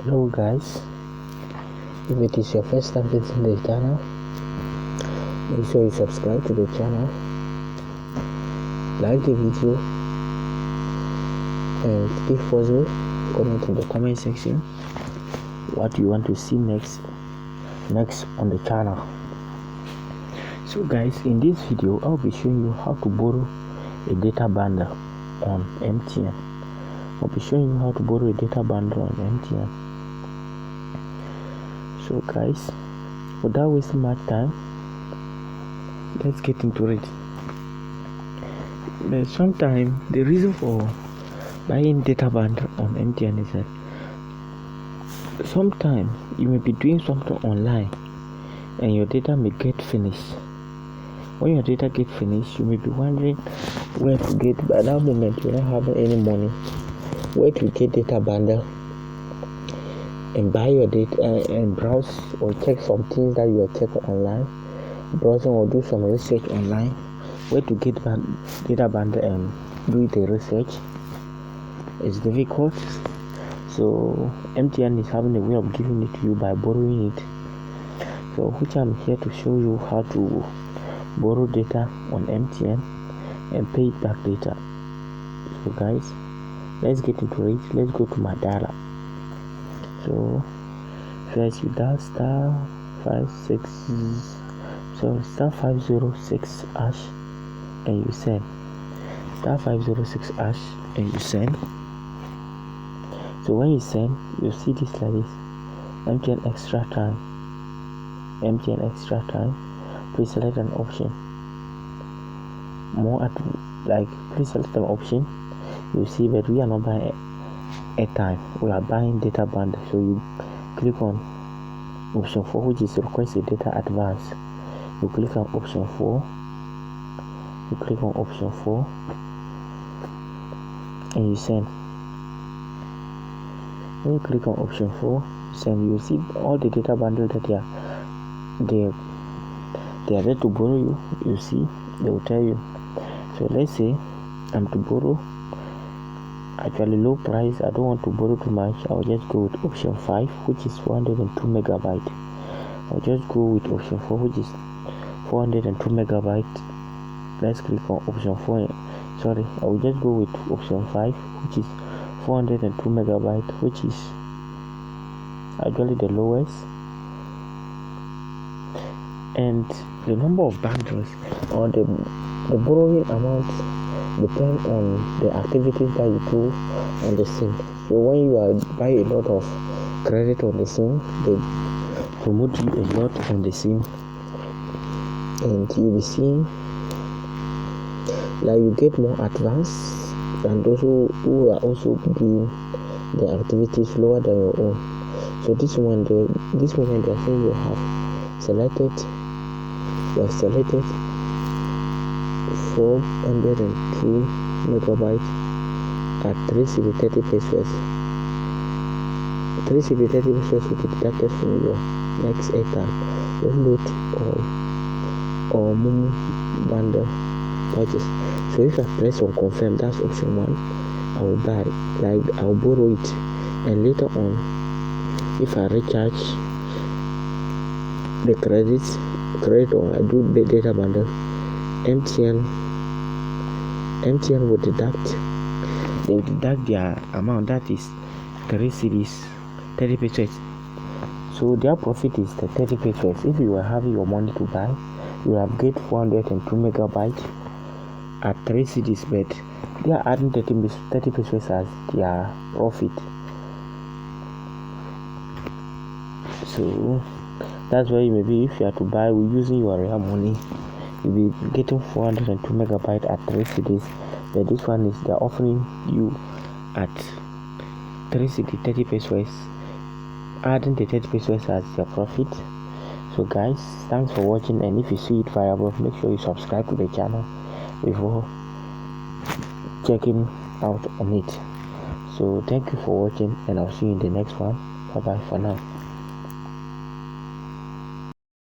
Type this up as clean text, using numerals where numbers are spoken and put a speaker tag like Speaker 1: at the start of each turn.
Speaker 1: Hello guys, if it is your first time visiting the channel, make sure you subscribe to the channel, like the video, and if possible comment in the comment section what you want to see next on the channel. So guys, in this video I'll be showing you how to borrow a data bundle on MTN. I'll be showing you how to borrow a data bundle on MTN. So guys, without wasting much time, let's get into it. But sometimes the reason for buying data bundle on MTN is that sometimes you may be doing something online and your data may get finished. When your data get finished, you may be wondering where to get. By that moment, you don't have any money. Where to get data bundle and buy your data and browse or check some things that you are checking online, browsing or do some research online. Where to get data bundle and do the research is difficult. So MTN is having a way of giving it to you by borrowing it. So which I'm here to show you how to borrow data on MTN and pay it back later. So guys, let's get into it. Let's go to my data. So first you dial star 506 hash and you send star 506 hash and you send. So when you send, you see this like this: MTN extra time. Please select an option. Please select an option. You see that we are not buying airtime, we are buying data bundle. So you click on option 4, which is request a data advance. You click on option 4. And you send. When you click on option 4, send, you see all the data bundle that they are there to borrow you. You see, they will tell you. So let's say I'm to borrow actually low price. I don't want to borrow too much. I'll just go with option 5, which is 402 megabyte. I'll just go with option 4, which is 402 megabyte. Let's click on option 4. I will just go with option 5, which is 402 megabyte, which is actually the lowest. And the number of bundles or the borrowing amount depend on the activities that you do on the SIM. So when you are buying a lot of credit on the SIM, they promote you a lot on the SIM, and you'll be seeing like you get more advanced and those who are also doing the activities lower than your own. So this moment they are saying you have selected 402 megabytes at 3 30 pesos. 3 30 pesos will be deducted from your next airtime, download or Momo bundle purchase. So if I press on confirm, that's option 1, I will buy, I'll borrow it, and later on if I recharge the credit or I do the data bundle, MTN will deduct their amount, that is 3 cedis 30 pesos. So their profit is the 30 pesos. If you were having your money to buy, you have get 402 megabytes at 3 cedis, but they are adding 30 pesos as their profit. So that's why maybe if you are to buy using your real money, you'll be getting 402 megabytes at 3 cedis. But this one is they're offering you at 3 cedis 30 pesos, adding the 30 pesos as your profit. So guys, thanks for watching, and if you see it viable, make sure you subscribe to the channel before checking out on it. So thank you for watching, and I'll see you in the next one. Bye bye for now.